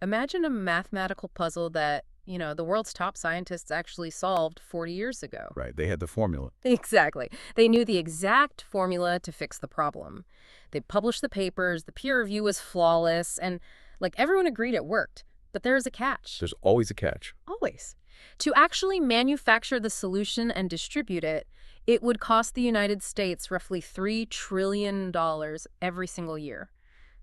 Imagine a mathematical puzzle that, the world's top scientists actually solved 40 years ago. Right, they had the formula. Exactly. They knew the exact formula to fix the problem. They published the papers, the peer review was flawless, and everyone agreed it worked. But there is a catch. There's always a catch. Always. To actually manufacture the solution and distribute it, it would cost the United States roughly $3 trillion every single year.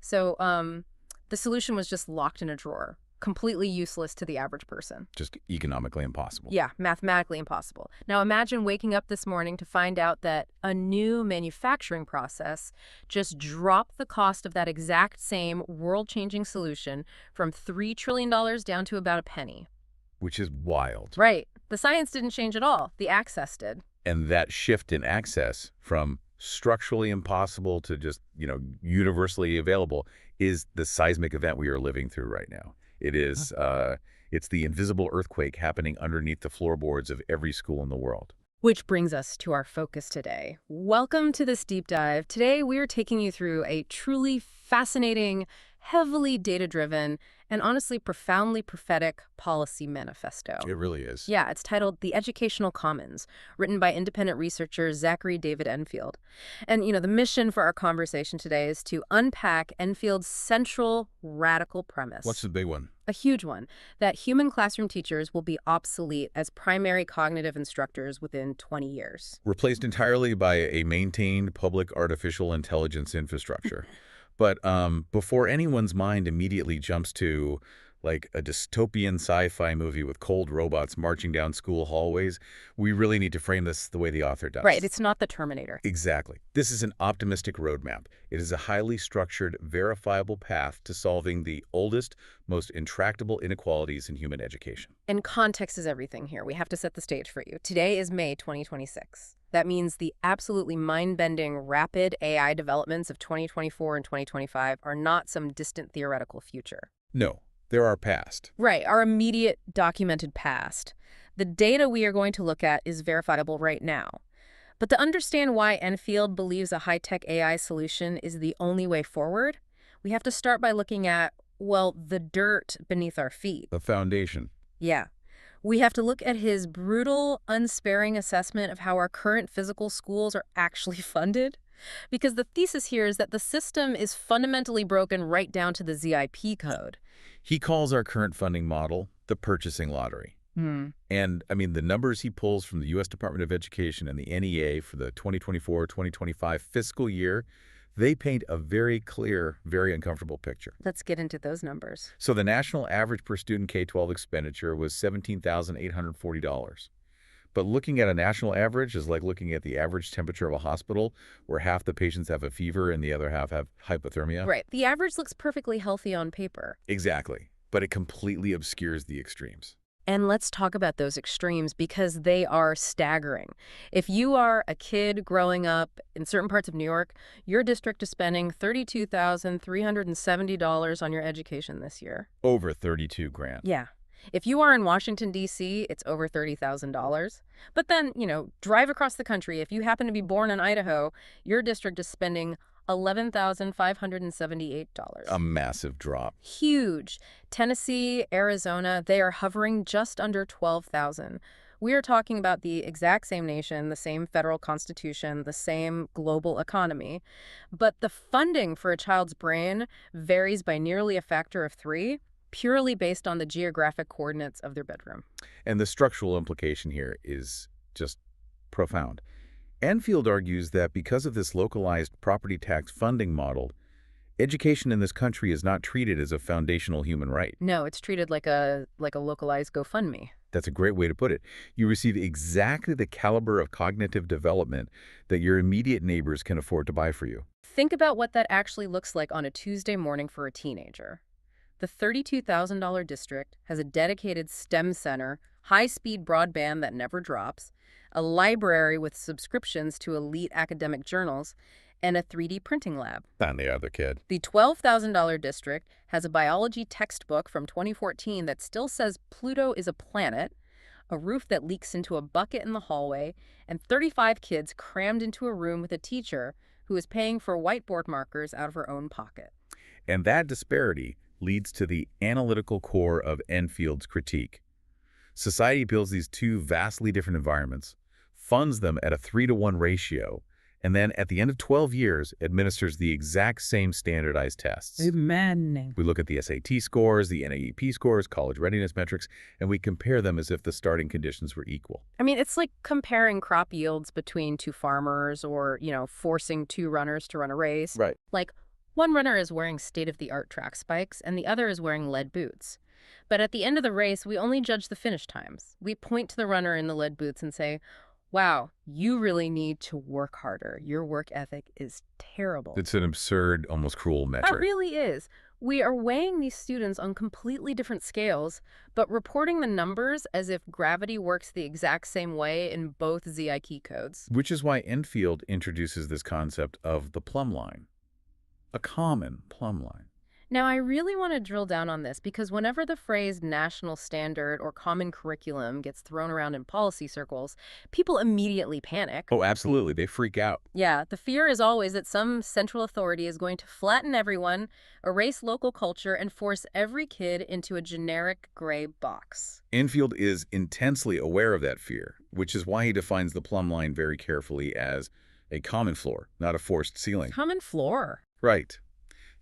So, the solution was just locked in a drawer, completely useless to the average person. Just economically impossible. Yeah, mathematically impossible. Now imagine waking up this morning to find out that a new manufacturing process just dropped the cost of that exact same world-changing solution from $3 trillion down to about a penny. Which is wild. Right. The science didn't change at all. The access did. And that shift in access from structurally impossible to just, universally available is the seismic event we are living through right now. It is, it's the invisible earthquake happening underneath the floorboards of every school in the world. Which brings us to our focus today. Welcome to this deep dive. Today, we're taking you through a truly fascinating, heavily data-driven, and honestly profoundly prophetic policy manifesto. It really is. Yeah, it's titled The Educational Commons, written by independent researcher Zachary David Enfield. And, the mission for our conversation today is to unpack Enfield's central radical premise. What's the big one? A huge one, that human classroom teachers will be obsolete as primary cognitive instructors within 20 years. Replaced entirely by a maintained public artificial intelligence infrastructure. But before anyone's mind immediately jumps to, like, a dystopian sci-fi movie with cold robots marching down school hallways, we really need to frame this the way the author does. Right, it's not the Terminator. Exactly. This is an optimistic roadmap. It is a highly structured, verifiable path to solving the oldest, most intractable inequalities in human education. And context is everything here. We have to set the stage for you. Today is May 2026. That means the absolutely mind-bending, rapid AI developments of 2024 and 2025 are not some distant theoretical future. No, they're our past. Right, our immediate documented past. The data we are going to look at is verifiable right now. But to understand why Enfield believes a high-tech AI solution is the only way forward, we have to start by looking at, well, the dirt beneath our feet. The foundation. Yeah. We have to look at his brutal, unsparing assessment of how our current physical schools are actually funded. Because the thesis here is that the system is fundamentally broken right down to the ZIP code. He calls our current funding model the purchasing lottery. And, the numbers he pulls from the U.S. Department of Education and the NEA for the 2024-2025 fiscal year, they paint a very clear, very uncomfortable picture. Let's get into those numbers. So the national average per student K-12 expenditure was $17,840. But looking at a national average is like looking at the average temperature of a hospital where half the patients have a fever and the other half have hypothermia. Right. The average looks perfectly healthy on paper. Exactly. But it completely obscures the extremes. And let's talk about those extremes because they are staggering. If you are a kid growing up in certain parts of New York, your district is spending $32,370 on your education this year. Over 32 grand. Yeah. If you are in Washington, D.C., it's over $30,000. But then, drive across the country. If you happen to be born in Idaho, your district is spending $11,578. A massive drop. Huge. Tennessee, Arizona, they are hovering just under $12,000. We are talking about the exact same nation, the same federal constitution, the same global economy. But the funding for a child's brain varies by nearly a factor of 3, purely based on the geographic coordinates of their bedroom. And the structural implication here is just profound. Enfield argues that because of this localized property tax funding model, education in this country is not treated as a foundational human right. No, it's treated like a localized GoFundMe. That's a great way to put it. You receive exactly the caliber of cognitive development that your immediate neighbors can afford to buy for you. Think about what that actually looks like on a Tuesday morning for a teenager. The $32,000 district has a dedicated STEM center, high-speed broadband that never drops, a library with subscriptions to elite academic journals, and a 3D printing lab. And the other kid. The $12,000 district has a biology textbook from 2014 that still says Pluto is a planet, a roof that leaks into a bucket in the hallway, and 35 kids crammed into a room with a teacher who is paying for whiteboard markers out of her own pocket. And that disparity leads to the analytical core of Enfield's critique. Society builds these two vastly different environments, funds them at a 3-to-1 ratio, and then at the end of 12 years administers the exact same standardized tests. Amen. We look at the SAT scores, the NAEP scores, college readiness metrics, and we compare them as if the starting conditions were equal. I mean, it's like comparing crop yields between two farmers or, forcing two runners to run a race. Right. Like, one runner is wearing state-of-the-art track spikes and the other is wearing lead boots. But at the end of the race, we only judge the finish times. We point to the runner in the lead boots and say, wow, you really need to work harder. Your work ethic is terrible. It's an absurd, almost cruel It metric. really is. We are weighing these students on completely different scales, but reporting the numbers as if gravity works the exact same way in both ZIQ codes. Which is why Enfield introduces this concept of the plumb line, a common plumb line. Now, I really want to drill down on this because whenever the phrase national standard or common curriculum gets thrown around in policy circles, people immediately panic. Oh, absolutely. They freak out. Yeah, the fear is always that some central authority is going to flatten everyone, erase local culture, and force every kid into a generic gray box. Enfield is intensely aware of that fear, which is why he defines the plumb line very carefully as a common floor, not a forced ceiling. Common floor. Right.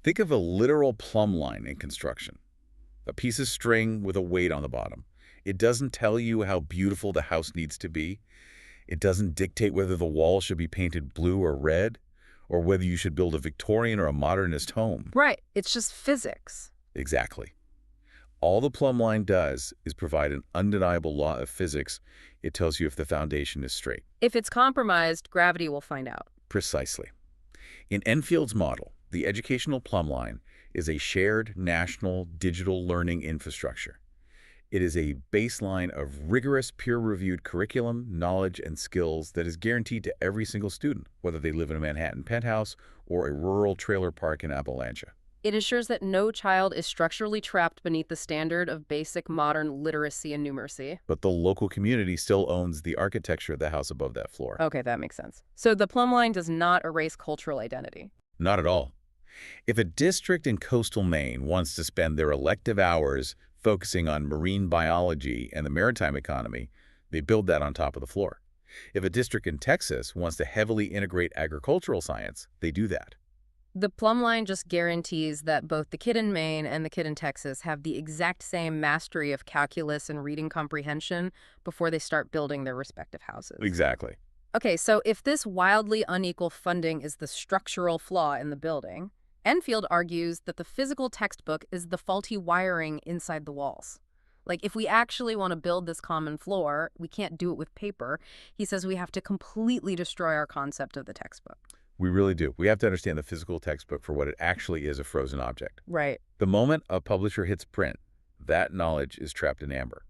Think of a literal plumb line in construction. A piece of string with a weight on the bottom. It doesn't tell you how beautiful the house needs to be. It doesn't dictate whether the wall should be painted blue or red, or whether you should build a Victorian or a modernist home. Right. It's just physics. Exactly. All the plumb line does is provide an undeniable law of physics. It tells you if the foundation is straight. If it's compromised, gravity will find out. Precisely. In Enfield's model, the educational plumb line is a shared national digital learning infrastructure. It is a baseline of rigorous peer-reviewed curriculum, knowledge, and skills that is guaranteed to every single student, whether they live in a Manhattan penthouse or a rural trailer park in Appalachia. It assures that no child is structurally trapped beneath the standard of basic modern literacy and numeracy. But the local community still owns the architecture of the house above that floor. Okay, that makes sense. So the plumb line does not erase cultural identity. Not at all. If a district in coastal Maine wants to spend their elective hours focusing on marine biology and the maritime economy, they build that on top of the floor. If a district in Texas wants to heavily integrate agricultural science, they do that. The plumb line just guarantees that both the kid in Maine and the kid in Texas have the exact same mastery of calculus and reading comprehension before they start building their respective houses. Exactly. Okay, so if this wildly unequal funding is the structural flaw in the building, Enfield argues that the physical textbook is the faulty wiring inside the walls. Like, if we actually want to build this common floor, we can't do it with paper. He says we have to completely destroy our concept of the textbook. We really do. We have to understand the physical textbook for what it actually is, a frozen object. Right. The moment a publisher hits print, that knowledge is trapped in amber.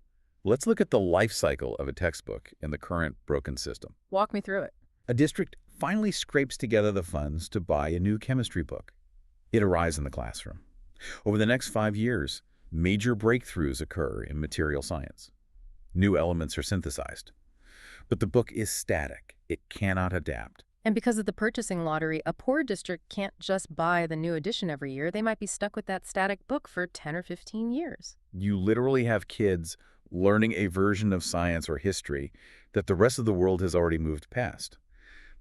Let's look at the life cycle of a textbook in the current broken system. Walk me through it. A district finally scrapes together the funds to buy a new chemistry book. It arrives in the classroom. Over the next 5 years, major breakthroughs occur in material science. New elements are synthesized. But the book is static. It cannot adapt. And because of the purchasing lottery, a poor district can't just buy the new edition every year. They might be stuck with that static book for 10 or 15 years. You literally have kids learning a version of science or history that the rest of the world has already moved past.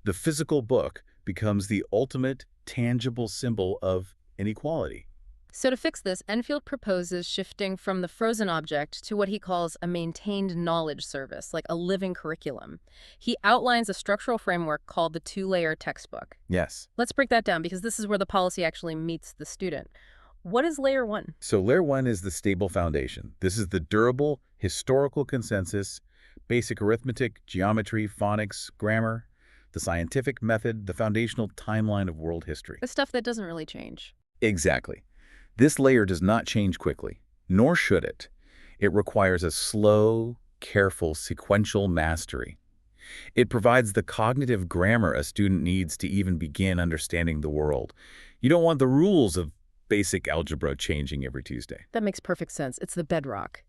The physical book becomes the ultimate tangible symbol of inequality. So to fix this, Enfield proposes shifting from the frozen object to what he calls a maintained knowledge service, like a living curriculum. He outlines a structural framework called the two-layer textbook. Yes. Let's break that down because this is where the policy actually meets the student. What is layer one? So layer one is the stable foundation. This is the durable, historical consensus, basic arithmetic, geometry, phonics, grammar, the scientific method, the foundational timeline of world history. The stuff that doesn't really change. Exactly. This layer does not change quickly, nor should it. It requires a slow, careful, sequential mastery. It provides the cognitive grammar a student needs to even begin understanding the world. You don't want the rules of basic algebra changing every Tuesday. That makes perfect sense. It's the bedrock.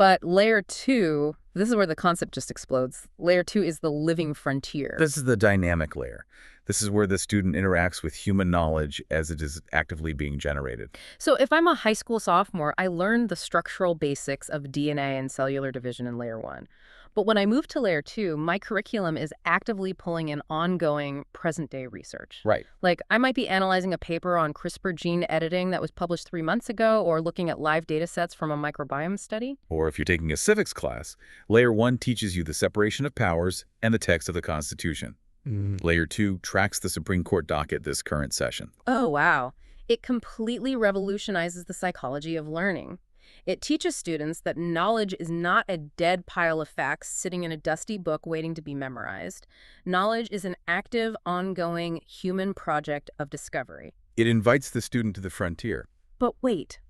But layer 2, this is where the concept just explodes. Layer 2 is the living frontier. This is the dynamic layer. This is where the student interacts with human knowledge as it is actively being generated. So if I'm a high school sophomore, I learned the structural basics of DNA and cellular division in layer 1. But when I move to layer 2, my curriculum is actively pulling in ongoing present-day research. Right. Like, I might be analyzing a paper on CRISPR gene editing that was published 3 months ago, or looking at live data sets from a microbiome study. Or if you're taking a civics class, Layer 1 teaches you the separation of powers and the text of the Constitution. Layer 2 tracks the Supreme Court docket this current session. Oh, wow. It completely revolutionizes the psychology of learning. It teaches students that knowledge is not a dead pile of facts sitting in a dusty book waiting to be memorized. Knowledge is an active, ongoing human project of discovery. It invites the student to the frontier. But wait,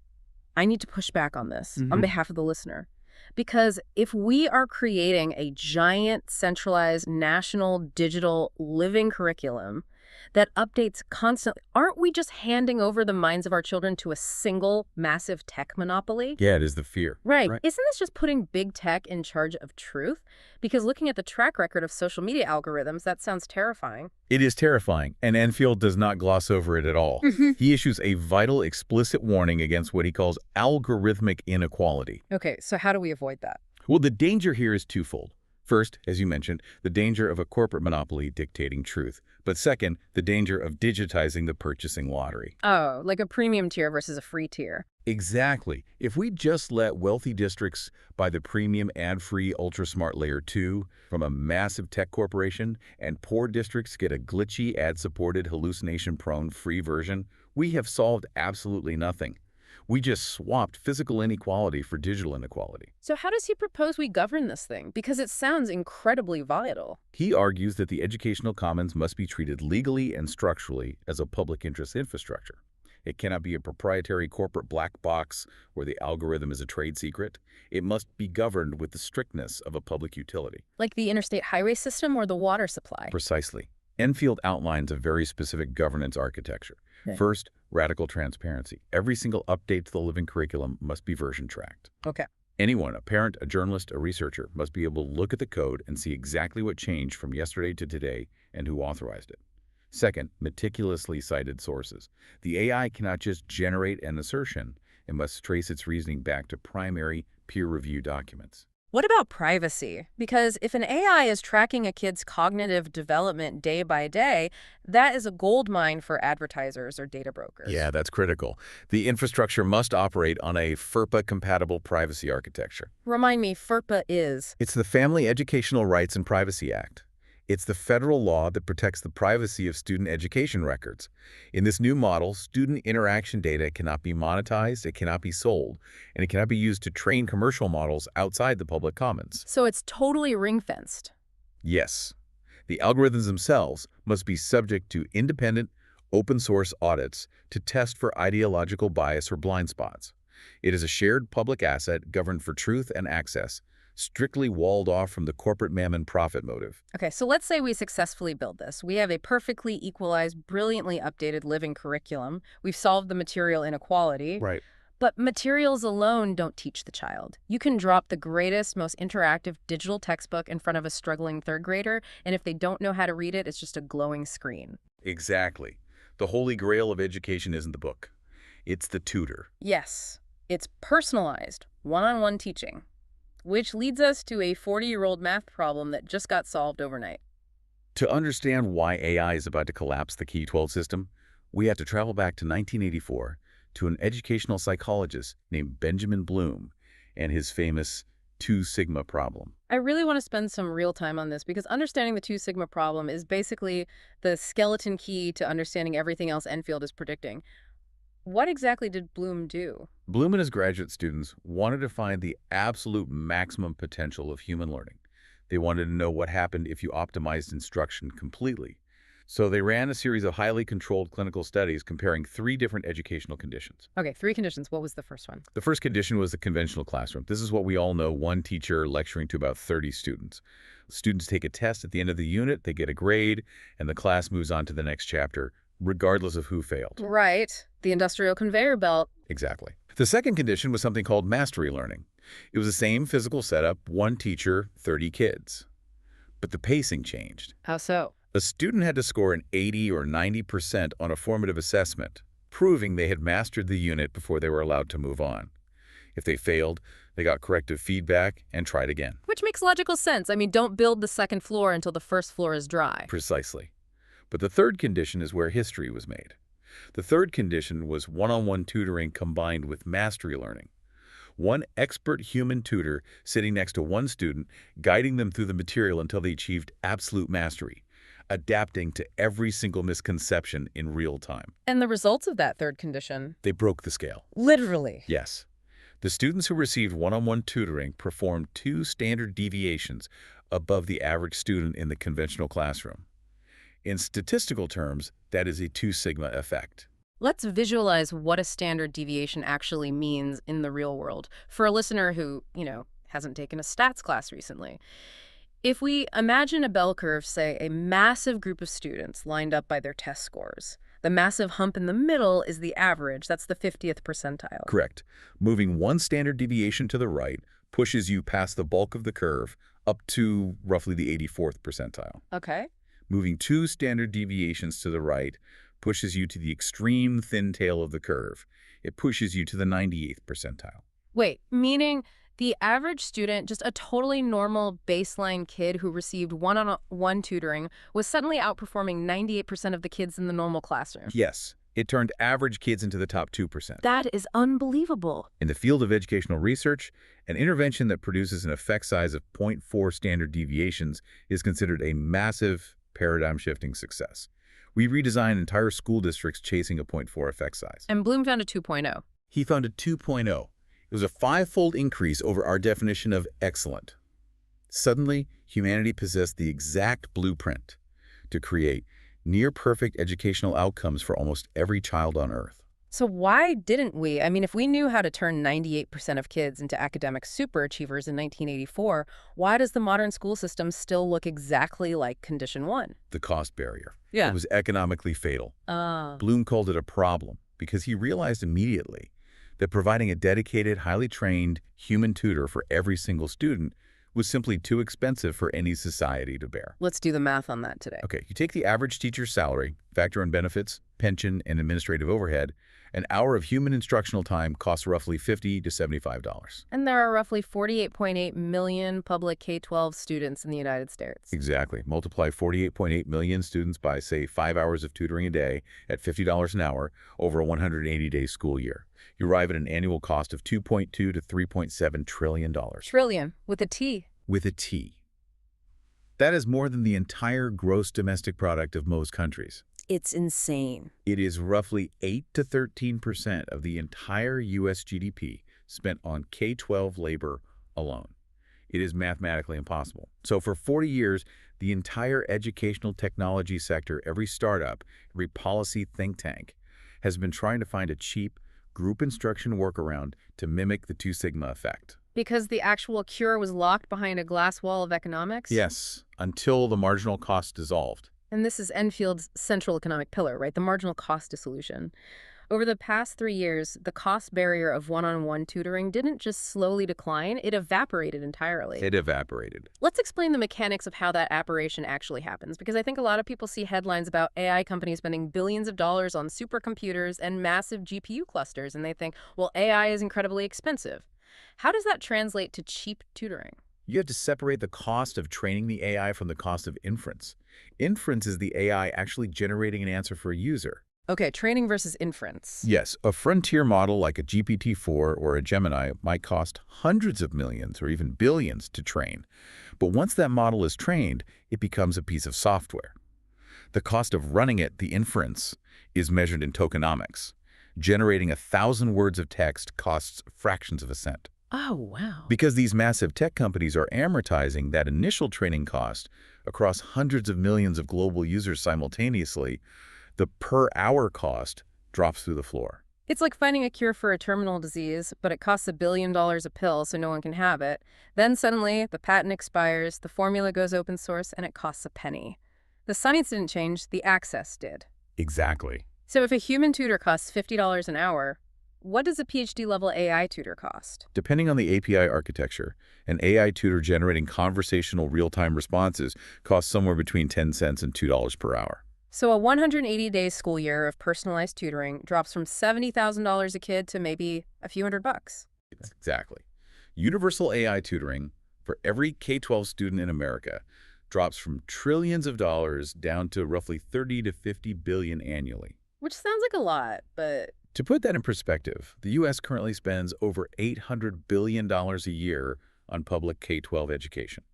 I need to push back on this on behalf of the listener. Because if we are creating a giant, centralized, national, digital, living curriculum that updates constantly, aren't we just handing over the minds of our children to a single, massive tech monopoly? Yeah, it is the fear. Right. Isn't this just putting big tech in charge of truth? Because looking at the track record of social media algorithms, that sounds terrifying. It is terrifying, and Enfield does not gloss over it at all. He issues a vital, explicit warning against what he calls algorithmic inequality. Okay, so how do we avoid that? Well, the danger here is twofold. First, as you mentioned, the danger of a corporate monopoly dictating truth. But second, the danger of digitizing the purchasing lottery. Oh, like a premium tier versus a free tier. Exactly. If we just let wealthy districts buy the premium ad-free ultra-smart Layer 2 from a massive tech corporation and poor districts get a glitchy, ad-supported, hallucination-prone free version, we have solved absolutely nothing. We just swapped physical inequality for digital inequality. So how does he propose we govern this thing? Because it sounds incredibly vital. He argues that the educational commons must be treated legally and structurally as a public interest infrastructure. It cannot be a proprietary corporate black box where the algorithm is a trade secret. It must be governed with the strictness of a public utility. Like the interstate highway system or the water supply? Precisely. Enfield outlines a very specific governance architecture. Okay. First, radical transparency. Every single update to the living curriculum must be version tracked. Okay. Anyone, a parent, a journalist, a researcher, must be able to look at the code and see exactly what changed from yesterday to today and who authorized it. Second, meticulously cited sources. The AI cannot just generate an assertion. It must trace its reasoning back to primary peer-reviewed documents. What about privacy? Because if an AI is tracking a kid's cognitive development day by day, that is a goldmine for advertisers or data brokers. Yeah, that's critical. The infrastructure must operate on a FERPA-compatible privacy architecture. Remind me, FERPA is? It's the Family Educational Rights and Privacy Act. It's the federal law that protects the privacy of student education records. In this new model, student interaction data cannot be monetized, it cannot be sold, and it cannot be used to train commercial models outside the public commons. So it's totally ring-fenced. Yes. The algorithms themselves must be subject to independent, open-source audits to test for ideological bias or blind spots. It is a shared public asset governed for truth and access, strictly walled off from the corporate mammon profit motive. Okay, so let's say we successfully build this. We have a perfectly equalized, brilliantly updated living curriculum. We've solved the material inequality. Right. But materials alone don't teach the child. You can drop the greatest, most interactive digital textbook in front of a struggling third grader, and if they don't know how to read it, it's just a glowing screen. Exactly. The holy grail of education isn't the book. It's the tutor. Yes, it's personalized, one-on-one teaching. Which leads us to a 40-year-old math problem that just got solved overnight. To understand why AI is about to collapse the K-12 system, we have to travel back to 1984 to an educational psychologist named Benjamin Bloom and his famous 2 sigma problem. I really want to spend some real time on this because understanding the 2 sigma problem is basically the skeleton key to understanding everything else Enfield is predicting. What exactly did Bloom do? Bloom and his graduate students wanted to find the absolute maximum potential of human learning. They wanted to know what happened if you optimized instruction completely. So they ran a series of highly controlled clinical studies comparing 3 different educational conditions. Okay, 3 conditions. What was the first one? The first condition was the conventional classroom. This is what we all know, one teacher lecturing to about 30 students. Students take a test at the end of the unit, they get a grade, and the class moves on to the next chapter, regardless of who failed. Right. The industrial conveyor belt. Exactly. The second condition was something called mastery learning. It was the same physical setup, one teacher, 30 kids. But the pacing changed. How so? A student had to score an 80 or 90% on a formative assessment, proving they had mastered the unit before they were allowed to move on. If they failed, they got corrective feedback and tried again. Which makes logical sense. I mean, don't build the second floor until the first floor is dry. Precisely. But the third condition is where history was made. The third condition was one-on-one tutoring combined with mastery learning. One expert human tutor sitting next to one student, guiding them through the material until they achieved absolute mastery, adapting to every single misconception in real time. And the results of that third condition? They broke the scale. Literally. Yes. The students who received one-on-one tutoring performed 2 standard deviations above the average student in the conventional classroom. In statistical terms, that is a 2 sigma effect. Let's visualize what a standard deviation actually means in the real world for a listener who, hasn't taken a stats class recently. If we imagine a bell curve, say a massive group of students lined up by their test scores, the massive hump in the middle is the average. That's the 50th percentile. Correct. Moving 1 standard deviation to the right pushes you past the bulk of the curve up to roughly the 84th percentile. Okay. Moving 2 standard deviations to the right pushes you to the extreme thin tail of the curve. It pushes you to the 98th percentile. Wait, meaning the average student, just a totally normal baseline kid who received one-on-one tutoring, was suddenly outperforming 98% of the kids in the normal classroom. Yes, it turned average kids into the top 2%. That is unbelievable. In the field of educational research, an intervention that produces an effect size of 0.4 standard deviations is considered a massive paradigm-shifting success. We redesigned entire school districts chasing a 0.4 effect size. And Bloom found a 2.0. He found a 2.0. It was a 5-fold increase over our definition of excellent. Suddenly, humanity possessed the exact blueprint to create near-perfect educational outcomes for almost every child on Earth. So why didn't we? I mean, if we knew how to turn 98% of kids into academic superachievers in 1984, why does the modern school system still look exactly like Condition 1? The cost barrier. Yeah. It was economically fatal. Bloom called it a problem because he realized immediately that providing a dedicated, highly trained human tutor for every single student was simply too expensive for any society to bear. Let's do the math on that today. Okay, you take the average teacher's salary, factor in benefits, pension, and administrative overhead. An hour of human instructional time costs roughly $50 to $75. And there are roughly 48.8 million public K-12 students in the United States. Exactly. Multiply 48.8 million students by, say, 5 hours of tutoring a day at $50 an hour over a 180-day school year. You arrive at an annual cost of $2.2 to $3.7 trillion. Trillion, with a T. With a T. That is more than the entire gross domestic product of most countries. It's insane. It is roughly 8 to 13% of the entire U.S. GDP spent on K-12 labor alone. It is mathematically impossible. So for 40 years, the entire educational technology sector, every startup, every policy think tank, has been trying to find a cheap group instruction workaround to mimic the 2 sigma effect. Because the actual cure was locked behind a glass wall of economics? Yes, until the marginal cost dissolved. And this is Enfield's central economic pillar, right? The marginal cost dissolution. Over the past 3 years, the cost barrier of one-on-one tutoring didn't just slowly decline, it evaporated entirely. It evaporated. Let's explain the mechanics of how that evaporation actually happens, because I think a lot of people see headlines about AI companies spending billions of dollars on supercomputers and massive GPU clusters, and they think, well, AI is incredibly expensive. How does that translate to cheap tutoring? You have to separate the cost of training the AI from the cost of inference. Inference is the AI actually generating an answer for a user. Okay, training versus inference. Yes, a frontier model like a GPT-4 or a Gemini might cost hundreds of millions or even billions to train. But once that model is trained, it becomes a piece of software. The cost of running it, the inference, is measured in tokenomics. Generating 1,000 words of text costs fractions of a cent. Oh, wow. Because these massive tech companies are amortizing that initial training cost across hundreds of millions of global users simultaneously, the per-hour cost drops through the floor. It's like finding a cure for a terminal disease, but it costs $1 billion a pill so no one can have it. Then suddenly, the patent expires, the formula goes open source, and it costs a penny. The science didn't change, the access did. Exactly. So if a human tutor costs $50 an hour, What does a PhD-level AI tutor cost? Depending on the API architecture, an AI tutor generating conversational real-time responses costs somewhere between 10 cents and $2 per hour. So a 180-day school year of personalized tutoring drops from $70,000 a kid to maybe a few $100. Exactly. Universal AI tutoring for every K-12 student in America drops from trillions of dollars down to roughly 30 to 50 billion annually. Which sounds like a lot, but To put that in perspective, the U.S. currently spends over $800 billion a year on public K-12 education.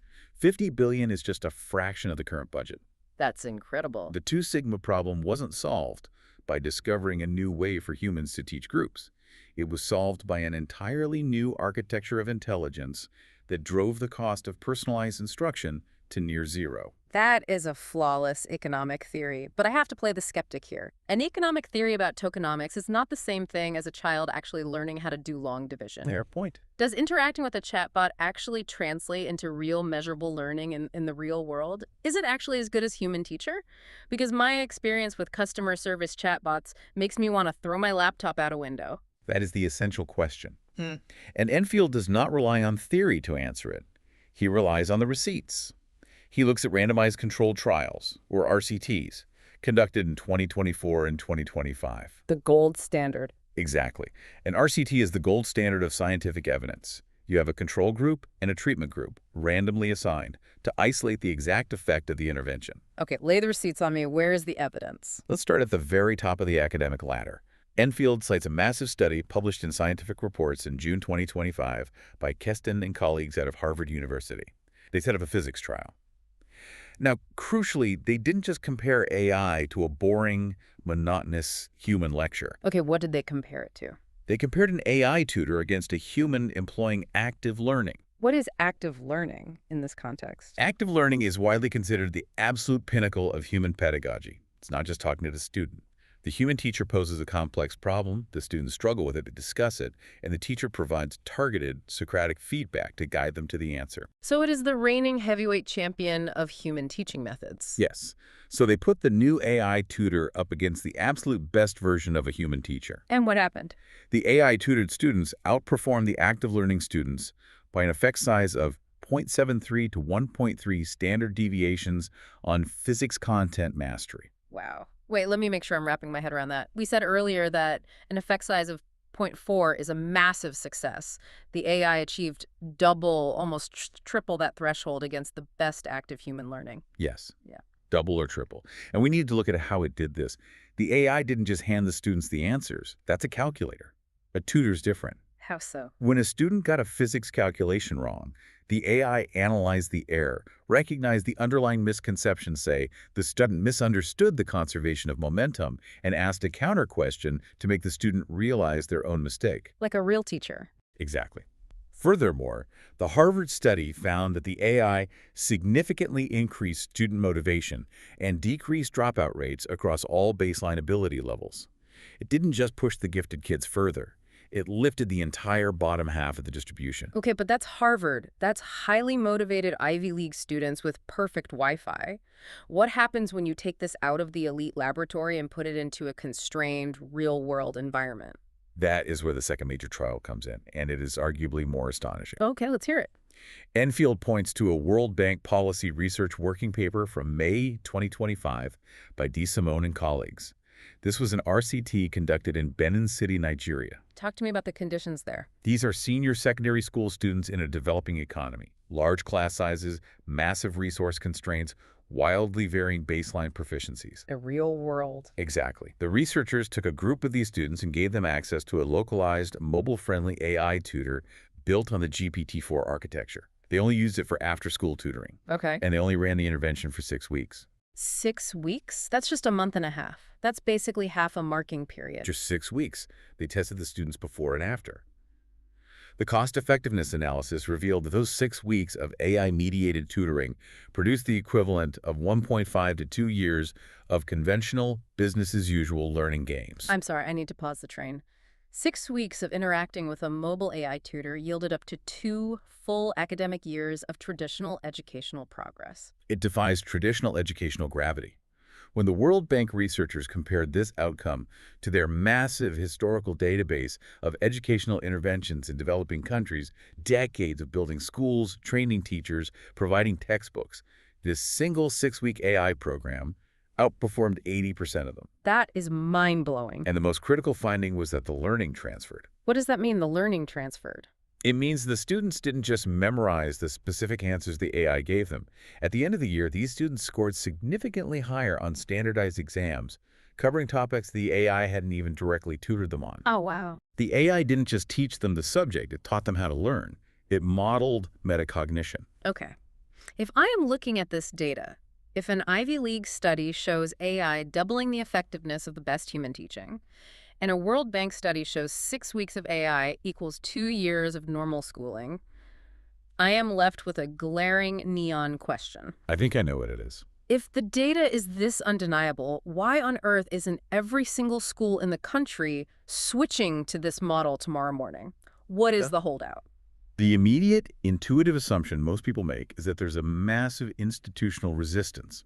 $50 billion is just a fraction of the current budget. that's incredible. The two sigma problem wasn't solved by discovering a new way for humans to teach groups. It was solved by an entirely new architecture of intelligence that drove the cost of personalized instruction to near zero. That is a flawless economic theory, but I have to play the skeptic here. An economic theory about tokenomics is not the same thing as a child actually learning how to do long division. Fair point. Does interacting with a chatbot actually translate into real measurable learning in the real world? Is it actually as good as human teacher? Because my experience with customer service chatbots makes me want to throw my laptop out a window. That is the essential question. And Enfield does not rely on theory to answer it. He relies on the receipts. He looks at randomized controlled trials, or RCTs, conducted in 2024 and 2025. The gold standard. Exactly. An RCT is the gold standard of scientific evidence. You have a control group and a treatment group, randomly assigned, to isolate the exact effect of the intervention. Okay, lay the receipts on me. Where is the evidence? Let's start at the very top of the academic ladder. Enfield cites a massive study published in Scientific Reports in June 2025 by Keston and colleagues out of Harvard University. They set up a physics trial. Now, crucially, they didn't just compare AI to a boring, monotonous human lecture. Okay, what did they compare it to? They compared an AI tutor against a human employing active learning. What is active learning in this context? Active learning is widely considered the absolute pinnacle of human pedagogy. It's not just talking to the student. The human teacher poses a complex problem, the students struggle with it, they discuss it, and the teacher provides targeted Socratic feedback to guide them to the answer. So it is the reigning heavyweight champion of human teaching methods. Yes. So they put the new AI tutor up against the absolute best version of a human teacher. And what happened? The AI-tutored students outperformed the active learning students by an effect size of 0.73 to 1.3 standard deviations on physics content mastery. Wow. Wait, let me make sure I'm wrapping my head around that. We said earlier that an effect size of 0.4 is a massive success. The AI achieved double, almost triple that threshold against the best active human learning. Yes. Yeah. Double or triple. And we need to look at how it did this. The AI didn't just hand the students the answers. That's a calculator. A tutor's different. How so? When a student got a physics calculation wrong, the AI analyzed the error, recognized the underlying misconception, say, the student misunderstood the conservation of momentum, and asked a counter question to make the student realize their own mistake. Like a real teacher. Exactly. Furthermore, the Harvard study found that the AI significantly increased student motivation and decreased dropout rates across all baseline ability levels. It didn't just push the gifted kids further. It lifted the entire bottom half of the distribution. Okay, but that's Harvard. That's highly motivated Ivy League students with perfect Wi-Fi. What happens when you take this out of the elite laboratory and put it into a constrained, real-world environment? That is where the second major trial comes in, and it is arguably more astonishing. Okay, let's hear it. Enfield points to a World Bank policy research working paper from May 2025 by D. Simone and colleagues. This was an RCT conducted in Benin City, Nigeria. Talk to me about the conditions there. These are senior secondary school students in a developing economy. Large class sizes, massive resource constraints, wildly varying baseline proficiencies. A real world. Exactly. The researchers took a group of these students and gave them access to a localized, mobile-friendly AI tutor built on the GPT-4 architecture. They only used it for after-school tutoring, Okay. and they only ran the intervention for 6 weeks. 6 weeks? That's just a month and a half. That's basically half a marking period. Just 6 weeks. They tested the students before and after. The cost-effectiveness analysis revealed that those 6 weeks of AI-mediated tutoring produced the equivalent of 1.5 to 2 years of conventional, business-as-usual learning games. I'm sorry, I need to pause the train. 6 weeks of interacting with a mobile AI tutor yielded up to 2 full academic years of traditional educational progress. It defies traditional educational gravity. When the World Bank researchers compared this outcome to their massive historical database of educational interventions in developing countries, decades of building schools, training teachers, providing textbooks, this single 6-week AI program outperformed 80% of them. That is mind-blowing. And the most critical finding was that the learning transferred. What does that mean, the learning transferred? It means the students didn't just memorize the specific answers the AI gave them. At the end of the year, these students scored significantly higher on standardized exams, covering topics the AI hadn't even directly tutored them on. Oh, wow. The AI didn't just teach them the subject, it taught them how to learn. It modeled metacognition. Okay. If I am looking at this data, if an Ivy League study shows AI doubling the effectiveness of the best human teaching, and a World Bank study shows 6 weeks of AI equals 2 years of normal schooling, I am left with a glaring neon question. I think I know what it is. If the data is this undeniable, why on earth isn't every single school in the country switching to this model tomorrow morning? What is the holdout? The immediate, intuitive assumption most people make is that there's a massive institutional resistance.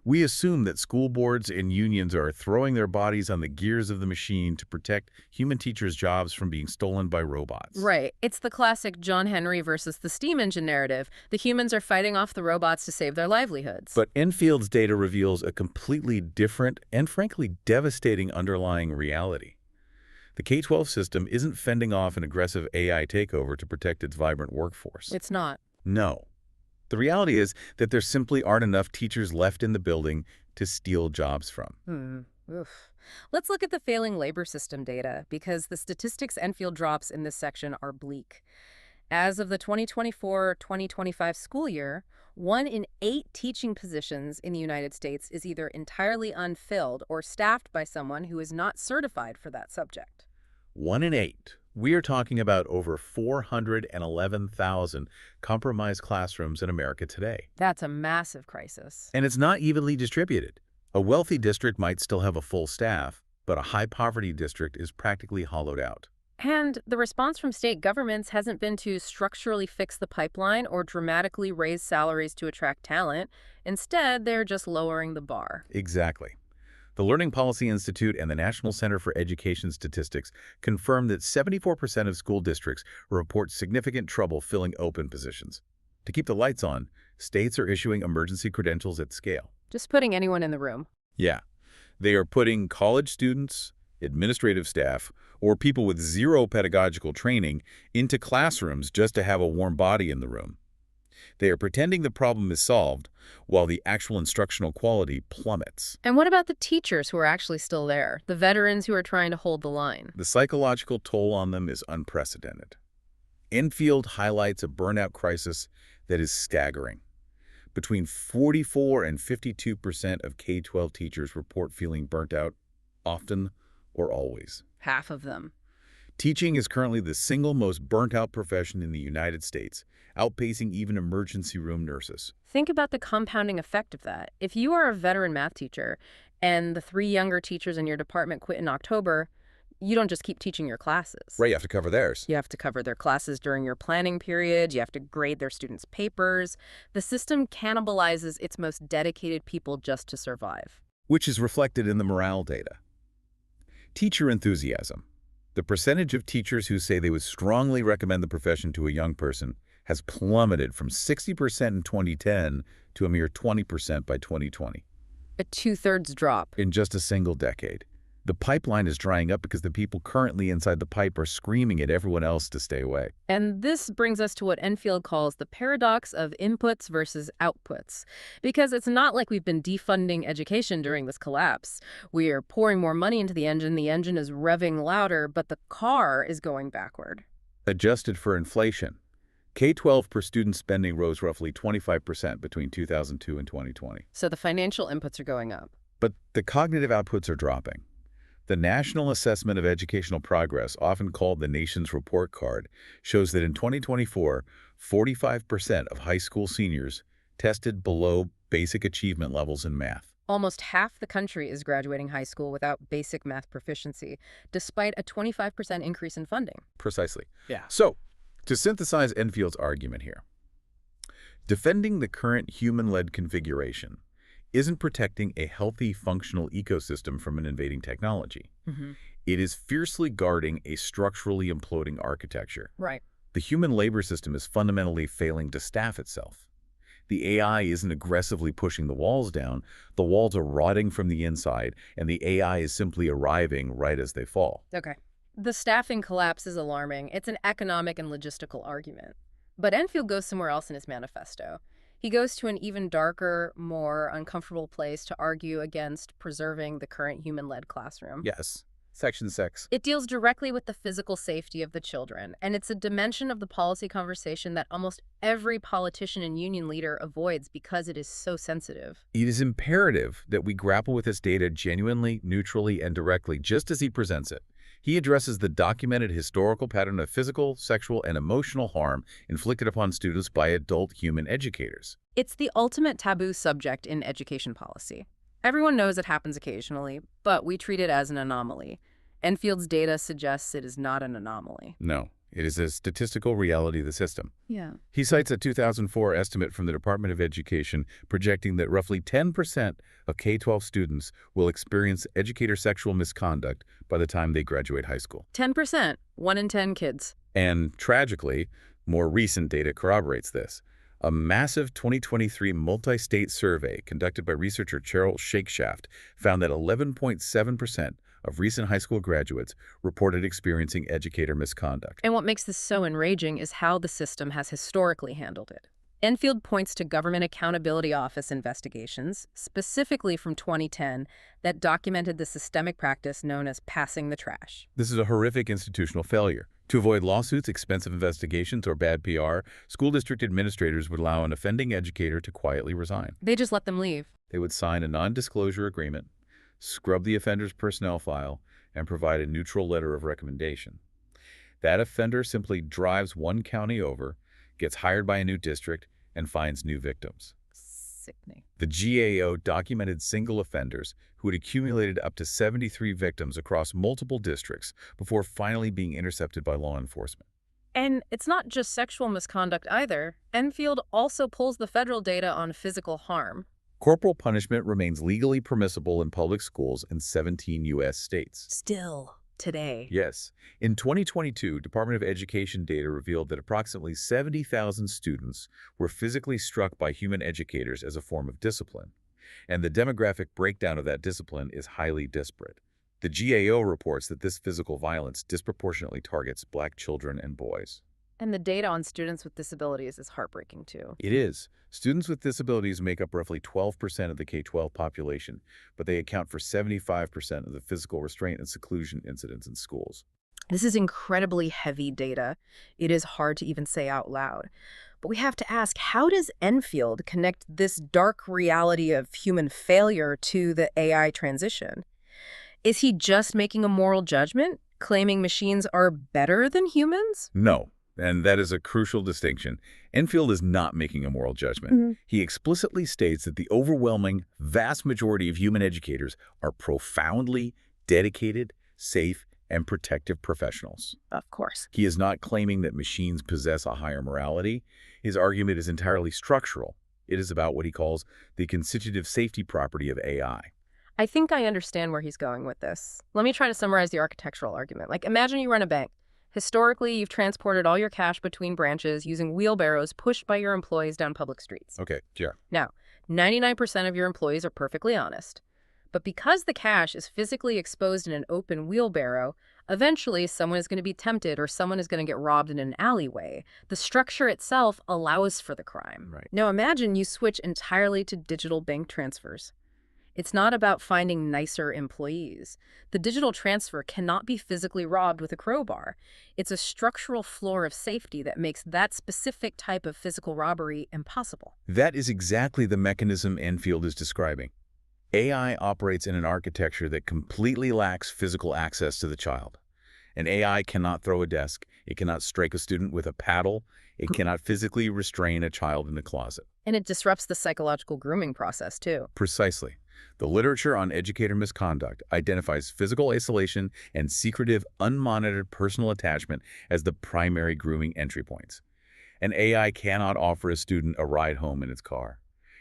We assume that school boards and unions are throwing their bodies on the gears of the machine to protect human teachers' jobs from being stolen by robots. Right. It's the classic John Henry versus the steam engine narrative. The humans are fighting off the robots to save their livelihoods. But Enfield's data reveals a completely different and frankly devastating underlying reality. The K-12 system isn't fending off an aggressive AI takeover to protect its vibrant workforce. It's not. No. The reality is that there simply aren't enough teachers left in the building to steal jobs from. Oof. Let's look at the failing labor system data, because the statistics Enfield drops in this section are bleak. As of the 2024-2025 school year, 1 in 8 teaching positions in the United States is either entirely unfilled or staffed by someone who is not certified for that subject. 1 in 8. We are talking about over 411,000 compromised classrooms in America today. That's a massive crisis. And it's not evenly distributed. A wealthy district might still have a full staff, but a high-poverty district is practically hollowed out. And the response from state governments hasn't been to structurally fix the pipeline or dramatically raise salaries to attract talent. Instead, they're just lowering the bar. Exactly. The Learning Policy Institute and the National Center for Education Statistics confirm that 74% of school districts report significant trouble filling open positions. To keep the lights on, states are issuing emergency credentials at scale. Just putting anyone in the room. Yeah. They are putting college students, administrative staff, or people with zero pedagogical training into classrooms just to have a warm body in the room. They are pretending the problem is solved while the actual instructional quality plummets. And what about the teachers who are actually still there, the veterans who are trying to hold the line? The psychological toll on them is unprecedented. Enfield highlights a burnout crisis that is staggering. Between 44 and 52% of K-12 teachers report feeling burnt out, often or always. Half of them. Teaching is currently the single most burnt-out profession in the United States, outpacing even emergency room nurses. Think about the compounding effect of that. If you are a veteran math teacher and the 3 younger teachers in your department quit in October, you don't just keep teaching your classes. Right, you have to cover theirs. You have to cover their classes during your planning period. You have to grade their students' papers. The system cannibalizes its most dedicated people just to survive. Which is reflected in the morale data. Teacher enthusiasm. The percentage of teachers who say they would strongly recommend the profession to a young person has plummeted from 60% in 2010 to a mere 20% by 2020. A 2/3 drop. In just a single decade. The pipeline is drying up because the people currently inside the pipe are screaming at everyone else to stay away. And this brings us to what Enfield calls the paradox of inputs versus outputs. Because it's not like we've been defunding education during this collapse. We are pouring more money into the engine is revving louder, but the car is going backward. Adjusted for inflation, K-12 per student spending rose roughly 25% between 2002 and 2020. So the financial inputs are going up. But the cognitive outputs are dropping. The National Assessment of Educational Progress, often called the nation's report card, shows that in 2024, 45% of high school seniors tested below basic achievement levels in math. Almost half the country is graduating high school without basic math proficiency, despite a 25% increase in funding. Precisely. Yeah. So, to synthesize Enfield's argument here, defending the current human-led configuration isn't protecting a healthy, functional ecosystem from an invading technology. Hmm. It is fiercely guarding a structurally imploding architecture. Right. The human labor system is fundamentally failing to staff itself. The AI isn't aggressively pushing the walls down, the walls are rotting from the inside, and the AI is simply arriving right as they fall. Okay. The staffing collapse is alarming. It's an economic and logistical argument. But Enfield goes somewhere else in his manifesto. He goes to an even darker, more uncomfortable place to argue against preserving the current human-led classroom. Yes. Section 6. It deals directly with the physical safety of the children, and it's a dimension of the policy conversation that almost every politician and union leader avoids because it is so sensitive. It is imperative that we grapple with this data genuinely, neutrally, and directly, just as he presents it. He addresses the documented historical pattern of physical, sexual, and emotional harm inflicted upon students by adult human educators. It's the ultimate taboo subject in education policy. Everyone knows it happens occasionally, but we treat it as an anomaly. Enfield's data suggests it is not an anomaly. No, it is a statistical reality of the system. Yeah. He cites a 2004 estimate from the Department of Education projecting that roughly 10% of K-12 students will experience educator sexual misconduct by the time they graduate high school. 10%, 1 in 10 kids. And tragically, more recent data corroborates this. A massive 2023 multi-state survey conducted by researcher Cheryl Shakeshaft found that 11.7% of recent high school graduates reported experiencing educator misconduct. And what makes this so enraging is how the system has historically handled it. Enfield points to Government Accountability Office investigations, specifically from 2010, that documented the systemic practice known as passing the trash. This is a horrific institutional failure. To avoid lawsuits, expensive investigations, or bad PR, school district administrators would allow an offending educator to quietly resign. They just let them leave. They would sign a non-disclosure agreement, scrub the offender's personnel file, and provide a neutral letter of recommendation. That offender simply drives one county over, gets hired by a new district, and finds new victims. Sickening. The GAO documented single offenders who had accumulated up to 73 victims across multiple districts before finally being intercepted by law enforcement. And it's not just sexual misconduct either. Enfield also pulls the federal data on physical harm. Corporal punishment remains legally permissible in public schools in 17 U.S. states. Still, today. Yes. In 2022, Department of Education data revealed that approximately 70,000 students were physically struck by human educators as a form of discipline, and the demographic breakdown of that discipline is highly disparate. The GAO reports that this physical violence disproportionately targets Black children and boys. And the data on students with disabilities is heartbreaking too. It is. Students with disabilities make up roughly 12% of the K-12 population, but they account for 75% of the physical restraint and seclusion incidents in schools. This is incredibly heavy data. It is hard to even say out loud. But we have to ask, how does Enfield connect this dark reality of human failure to the AI transition? Is he just making a moral judgment, claiming machines are better than humans? No. And that is a crucial distinction. Enfield is not making a moral judgment. He explicitly states that the overwhelming, vast majority of human educators are profoundly dedicated, safe, and protective professionals. Of course. He is not claiming that machines possess a higher morality. His argument is entirely structural. It is about what he calls the constitutive safety property of AI. I think I understand where he's going with this. Let me try to summarize the architectural argument. Imagine you run a bank. Historically, you've transported all your cash between branches using wheelbarrows pushed by your employees down public streets. Okay, yeah. Now, 99% of your employees are perfectly honest. But because the cash is physically exposed in an open wheelbarrow, eventually someone is going to be tempted or someone is going to get robbed in an alleyway. The structure itself allows for the crime. Right. Now imagine you switch entirely to digital bank transfers. It's not about finding nicer employees. The digital transfer cannot be physically robbed with a crowbar. It's a structural floor of safety that makes that specific type of physical robbery impossible. That is exactly the mechanism Enfield is describing. AI operates in an architecture that completely lacks physical access to the child. An AI cannot throw a desk, it cannot strike a student with a paddle, it cannot physically restrain a child in a closet. And it disrupts the psychological grooming process, too. Precisely. The literature on educator misconduct identifies physical isolation and secretive, unmonitored personal attachment as the primary grooming entry points. An AI cannot offer a student a ride home in its car.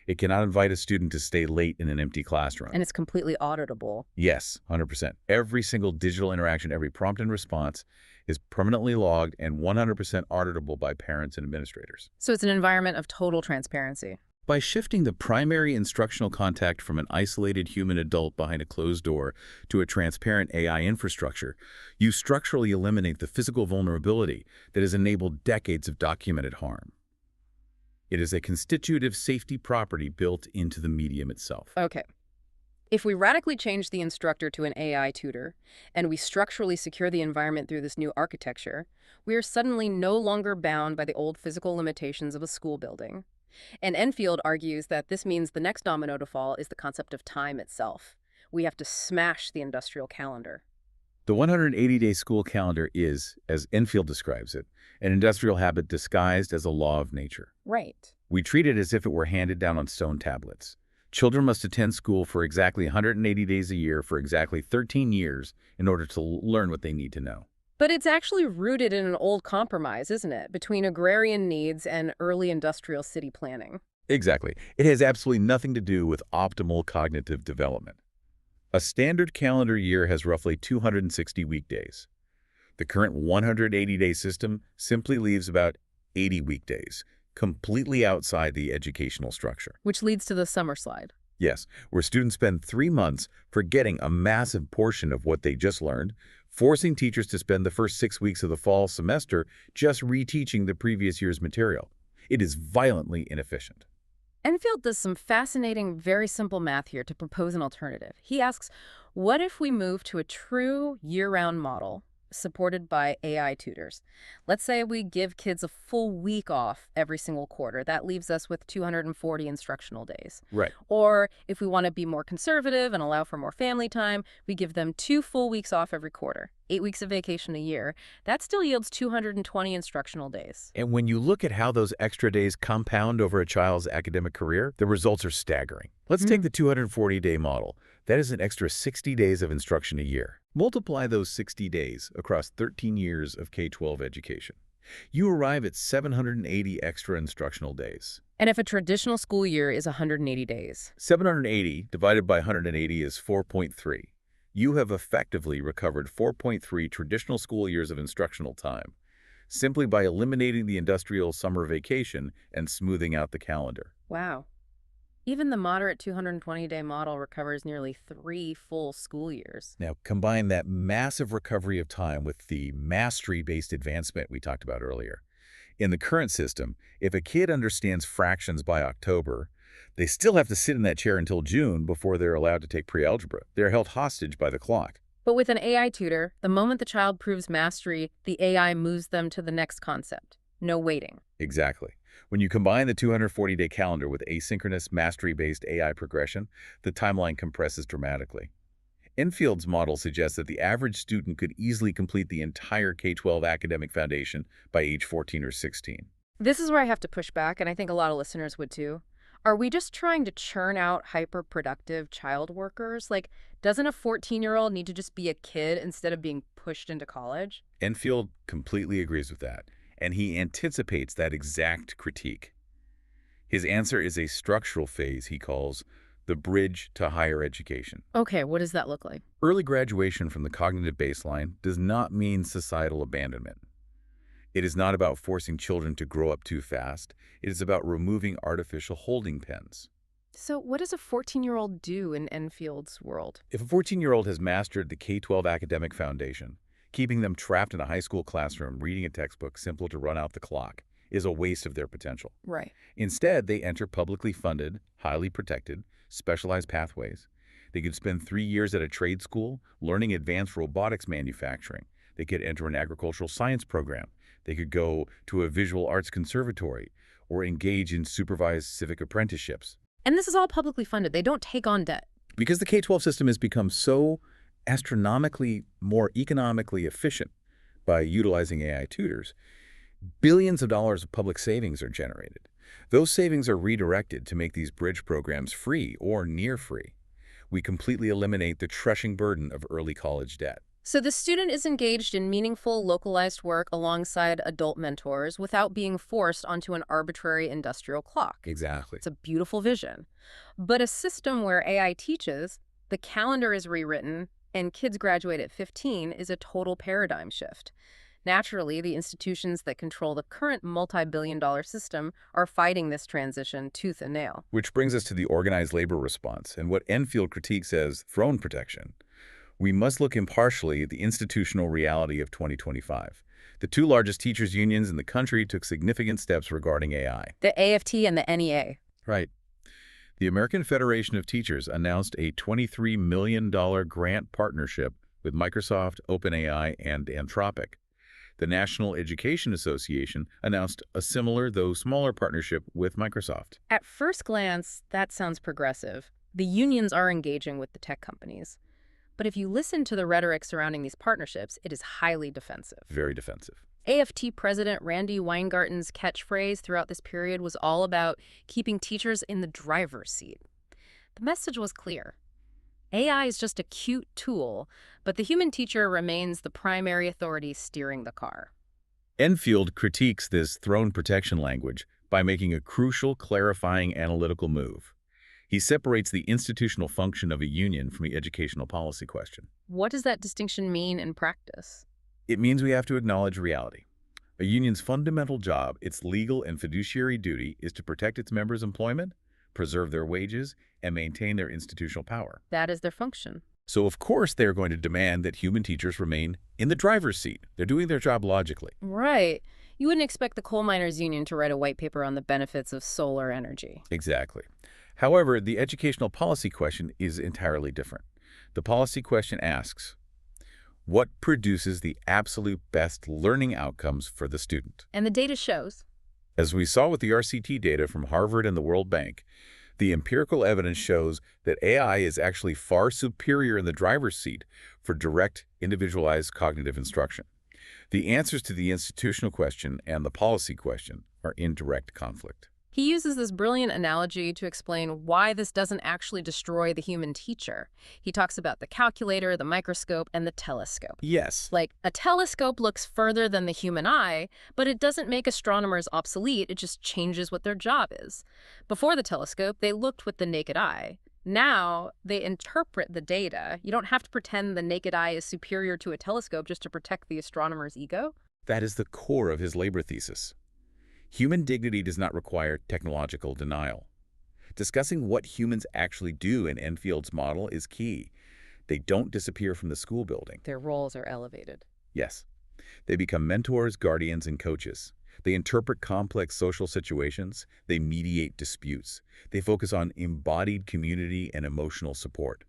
It cannot invite a student to stay late in an empty classroom. And it's completely auditable. Yes, 100%. Every single digital interaction, every prompt and response is permanently logged and 100% auditable by parents and administrators. So it's an environment of total transparency. By shifting the primary instructional contact from an isolated human adult behind a closed door to a transparent AI infrastructure, you structurally eliminate the physical vulnerability that has enabled decades of documented harm. It is a constitutive safety property built into the medium itself. Okay. If we radically change the instructor to an AI tutor, and we structurally secure the environment through this new architecture, we are suddenly no longer bound by the old physical limitations of a school building. And Enfield argues that this means the next domino to fall is the concept of time itself. We have to smash the industrial calendar. The 180-day school calendar is, as Enfield describes it, an industrial habit disguised as a law of nature. Right. We treat it as if it were handed down on stone tablets. Children must attend school for exactly 180 days a year for exactly 13 years in order to learn what they need to know. But it's actually rooted in an old compromise, isn't it, between agrarian needs and early industrial city planning? Exactly. It has absolutely nothing to do with optimal cognitive development. A standard calendar year has roughly 260 weekdays. The current 180-day system simply leaves about 80 weekdays, completely outside the educational structure. Which leads to the summer slide. Yes, where students spend 3 months forgetting a massive portion of what they just learned, forcing teachers to spend the first 6 weeks of the fall semester just reteaching the previous year's material. It is violently inefficient. Enfield does some fascinating, very simple math here to propose an alternative. He asks, what if we move to a true year-round model supported by AI tutors? Let's say we give kids a full week off every single quarter. That leaves us with 240 instructional days. Right. Or if we want to be more conservative and allow for more family time, we give them 2 full weeks off every quarter, 8 weeks of vacation a year. That still yields 220 instructional days. And when you look at how those extra days compound over a child's academic career, the results are staggering. Let's take the 240-day model. That is an extra 60 days of instruction a year. Multiply those 60 days across 13 years of K-12 education. You arrive at 780 extra instructional days. And if a traditional school year is 180 days? 780 divided by 180 is 4.3. You have effectively recovered 4.3 traditional school years of instructional time, simply by eliminating the industrial summer vacation and smoothing out the calendar. Wow. Even the moderate 220-day model recovers nearly 3 full school years. Now, combine that massive recovery of time with the mastery-based advancement we talked about earlier. In the current system, if a kid understands fractions by October, they still have to sit in that chair until June before they're allowed to take pre-algebra. They're held hostage by the clock. But with an AI tutor, the moment the child proves mastery, the AI moves them to the next concept. No waiting. Exactly. When you combine the 240-day calendar with asynchronous, mastery-based AI progression, the timeline compresses dramatically. Enfield's model suggests that the average student could easily complete the entire K-12 academic foundation by age 14 or 16. This is where I have to push back, and I think a lot of listeners would too. Are we just trying to churn out hyper-productive child workers? Like, doesn't a 14-year-old need to just be a kid instead of being pushed into college? Enfield completely agrees with that, and he anticipates that exact critique. His answer is a structural phase he calls the bridge to higher education. Okay, what does that look like? Early graduation from the cognitive baseline does not mean societal abandonment. It is not about forcing children to grow up too fast. It is about removing artificial holding pens. So what does a 14-year-old do in Enfield's world? If a 14-year-old has mastered the K-12 academic foundation, keeping them trapped in a high school classroom reading a textbook simple to run out the clock is a waste of their potential. Right. Instead, they enter publicly funded, highly protected, specialized pathways. They could spend 3 years at a trade school learning advanced robotics manufacturing. They could enter an agricultural science program. They could go to a visual arts conservatory or engage in supervised civic apprenticeships. And this is all publicly funded. They don't take on debt. Because the K-12 system has become so astronomically more economically efficient by utilizing AI tutors, billions of dollars of public savings are generated. Those savings are redirected to make these bridge programs free or near free. We completely eliminate the crushing burden of early college debt. So the student is engaged in meaningful, localized work alongside adult mentors without being forced onto an arbitrary industrial clock. Exactly. It's a beautiful vision. But a system where AI teaches, the calendar is rewritten, and kids graduate at 15 is a total paradigm shift. Naturally, the institutions that control the current multi-billion-dollar system are fighting this transition tooth and nail. Which brings us to the organized labor response and what Enfield critiques as throne protection. We must look impartially at the institutional reality of 2025. The two largest teachers' unions in the country took significant steps regarding AI. The AFT and the NEA. Right. The American Federation of Teachers announced a $23 million grant partnership with Microsoft, OpenAI, and Anthropic. The National Education Association announced a similar, though smaller, partnership with Microsoft. At first glance, that sounds progressive. The unions are engaging with the tech companies. But if you listen to the rhetoric surrounding these partnerships, it is highly defensive. Very defensive. AFT President Randy Weingarten's catchphrase throughout this period was all about keeping teachers in the driver's seat. The message was clear. AI is just a cute tool, but the human teacher remains the primary authority steering the car. Enfield critiques this throne protection language by making a crucial, clarifying analytical move. He separates the institutional function of a union from the educational policy question. What does that distinction mean in practice? It means we have to acknowledge reality. A union's fundamental job, its legal and fiduciary duty, is to protect its members' employment, preserve their wages, and maintain their institutional power. That is their function. So, of course, they're going to demand that human teachers remain in the driver's seat. They're doing their job logically. Right. You wouldn't expect the coal miners' union to write a white paper on the benefits of solar energy. Exactly. However, the educational policy question is entirely different. The policy question asks, what produces the absolute best learning outcomes for the student? And the data shows. As we saw with the RCT data from Harvard and the World Bank, the empirical evidence shows that AI is actually far superior in the driver's seat for direct, individualized cognitive instruction. The answers to the institutional question and the policy question are in direct conflict. He uses this brilliant analogy to explain why this doesn't actually destroy the human teacher. He talks about the calculator, the microscope, and the telescope. Yes. Like, a telescope looks further than the human eye, but it doesn't make astronomers obsolete, it just changes what their job is. Before the telescope, they looked with the naked eye. Now, they interpret the data. You don't have to pretend the naked eye is superior to a telescope just to protect the astronomer's ego. That is the core of his labor thesis. Human dignity does not require technological denial. Discussing what humans actually do in Enfield's model is key. They don't disappear from the school building. Their roles are elevated. Yes. They become mentors, guardians, and coaches. They interpret complex social situations. They mediate disputes. They focus on embodied community and emotional support.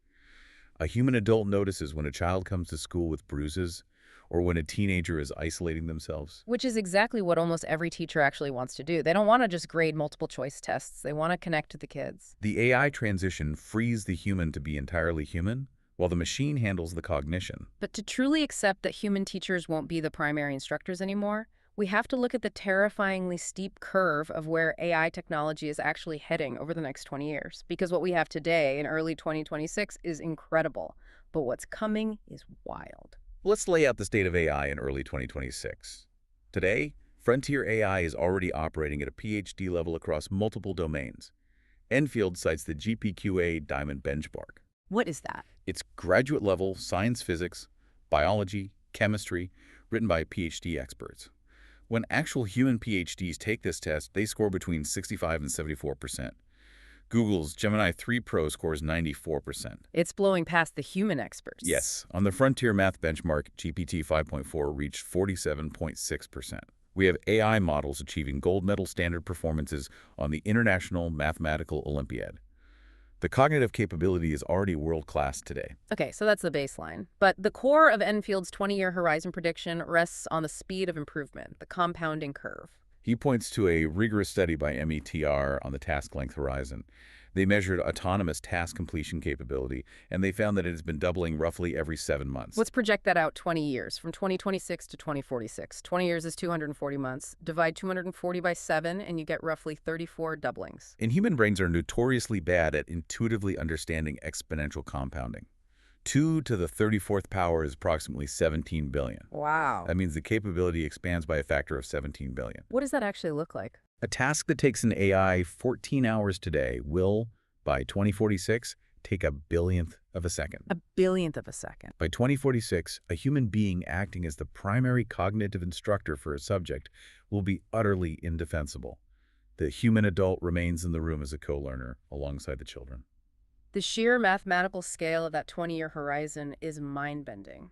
A human adult notices when a child comes to school with bruises, or when a teenager is isolating themselves. Which is exactly what almost every teacher actually wants to do. They don't want to just grade multiple choice tests. They want to connect to the kids. The AI transition frees the human to be entirely human, while the machine handles the cognition. But to truly accept that human teachers won't be the primary instructors anymore, we have to look at the terrifyingly steep curve of where AI technology is actually heading over the next 20 years. Because what we have today in early 2026 is incredible, but what's coming is wild. Let's lay out the state of AI in early 2026. Today, frontier AI is already operating at a PhD level across multiple domains. Enfield cites the GPQA Diamond benchmark. What is that? It's graduate-level science physics, biology, chemistry, written by PhD experts. When actual human PhDs take this test, they score between 65 and 74%. Google's Gemini 3 Pro scores 94%. It's blowing past the human experts. Yes. On the frontier math benchmark, GPT 5.4 reached 47.6%. We have AI models achieving gold medal standard performances on the International Mathematical Olympiad. The cognitive capability is already world-class today. Okay, so that's the baseline. But the core of Enfield's 20-year horizon prediction rests on the speed of improvement, the compounding curve. He points to a rigorous study by METR on the task length horizon. They measured autonomous task completion capability, and they found that it has been doubling roughly every 7 months. Let's project that out 20 years, from 2026 to 2046. 20 years is 240 months. Divide 240 by 7, and you get roughly 34 doublings. And human brains are notoriously bad at intuitively understanding exponential compounding. 2 to the 34th power is approximately 17 billion. Wow. That means the capability expands by a factor of 17 billion. What does that actually look like? A task that takes an AI 14 hours today will, by 2046, take a billionth of a second. A billionth of a second. By 2046, a human being acting as the primary cognitive instructor for a subject will be utterly indefensible. The human adult remains in the room as a co-learner alongside the children. The sheer mathematical scale of that 20-year horizon is mind-bending.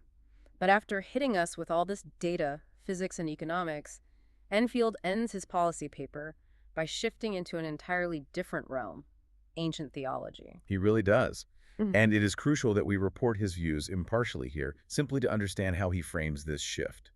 But after hitting us with all this data, physics, and economics, Enfield ends his policy paper by shifting into an entirely different realm, ancient theology. He really does. Mhm. And it is crucial that we report his views impartially here, simply to understand how he frames this shift.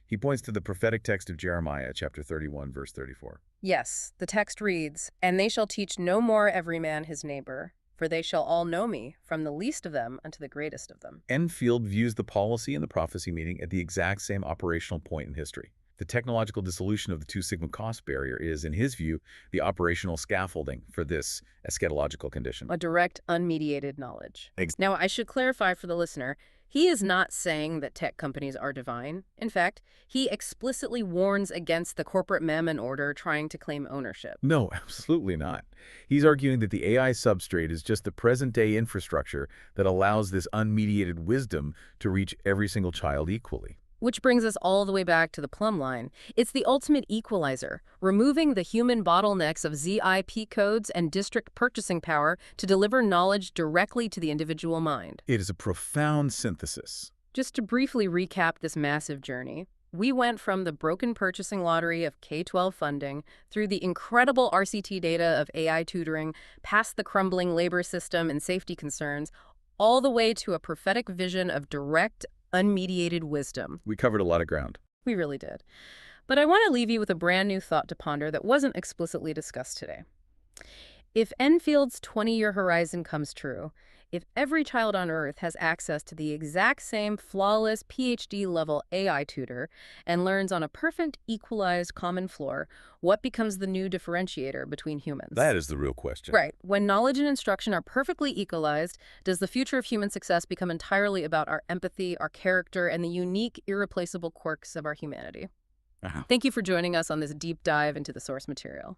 He points to the prophetic text of Jeremiah, chapter 31, verse 34. Yes, the text reads, "And they shall teach no more every man his neighbor, for they shall all know me, from the least of them unto the greatest of them." Enfield views the policy and the prophecy meeting at the exact same operational point in history. The technological dissolution of the two sigma cost barrier is, in his view, the operational scaffolding for this eschatological condition. A direct, unmediated knowledge. Ex- Now, I should clarify for the listener, he is not saying that tech companies are divine. In fact, he explicitly warns against the corporate mammon order trying to claim ownership. No, absolutely not. He's arguing that the AI substrate is just the present-day infrastructure that allows this unmediated wisdom to reach every single child equally. Which brings us all the way back to the plumb line. It's the ultimate equalizer, removing the human bottlenecks of ZIP codes and district purchasing power to deliver knowledge directly to the individual mind. It is a profound synthesis. Just to briefly recap this massive journey, we went from the broken purchasing lottery of K-12 funding through the incredible RCT data of AI tutoring, past the crumbling labor system and safety concerns, all the way to a prophetic vision of direct, unmediated wisdom. We covered a lot of ground. We really did. But I want to leave you with a brand new thought to ponder that wasn't explicitly discussed today. If Enfield's 20-year horizon comes true, if every child on Earth has access to the exact same flawless PhD-level AI tutor and learns on a perfect, equalized common floor, what becomes the new differentiator between humans? That is the real question. Right. When knowledge and instruction are perfectly equalized, does the future of human success become entirely about our empathy, our character, and the unique, irreplaceable quirks of our humanity? Thank you for joining us on this deep dive into the source material.